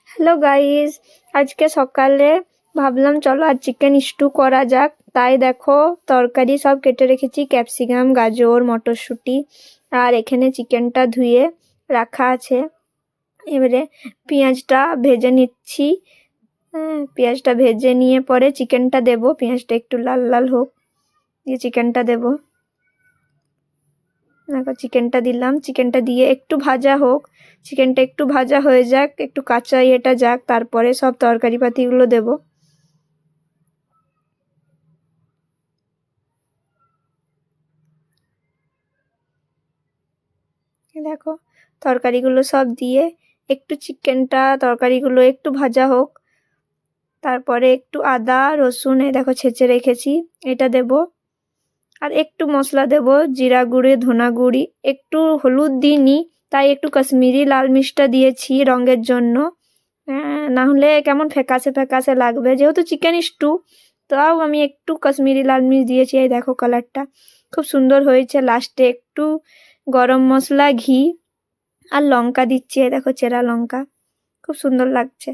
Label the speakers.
Speaker 1: Hello guys, আজকে সকালে ভাবলাম চলো আজ চিকেন স্টু করা যাক। তাই দেখো তরকারি সব কেটে রেখেছি, ক্যাপসিকাম, গাজর, মটরশুঁটি। আর এখানে চিকেনটা ধুয়ে রাখা আছে। এবারে পেঁয়াজটা ভেজে নিচ্ছি। পেঁয়াজটা ভেজে নিয়ে পরে চিকেনটা দেব। পেঁয়াজটা একটু লাল লাল হোক, দিয়ে চিকেনটা দেব। দেখো চিকেনটা দিলাম, চিকেনটা দিয়ে একটু ভাজা হোক, চিকেনটা একটু ভাজা হয়ে যাক, একটু কাঁচা ইয়েটা যাক, তারপরে সব তরকারি পাতিগুলো দেব। দেখো তরকারিগুলো সব দিয়ে একটু চিকেনটা তরকারিগুলো একটু ভাজা হোক, তারপরে একটু আদা রসুন দেখো ছেঁচে রেখেছি, এটা দেব। আর একটু মশলা দেব, জিরা গুঁড়ি, ধনা গুঁড়ি, একটু হলুদ দিইনি, তাই একটু কাশ্মীরি লাল মির্চটা দিয়েছি রঙের জন্য। না হলে কেমন ফ্যাকাশে ফ্যাকাশে লাগবে, যেহেতু চিকেন স্টু, তাও আমি একটু কাশ্মীরি লাল মির্চ দিয়েছি। এই দেখো কালারটা খুব সুন্দর হয়েছে। লাস্টে একটু গরম মশলা, ঘি আর লঙ্কা দিচ্ছি, এই দেখো চেরা লঙ্কা, খুব সুন্দর লাগছে।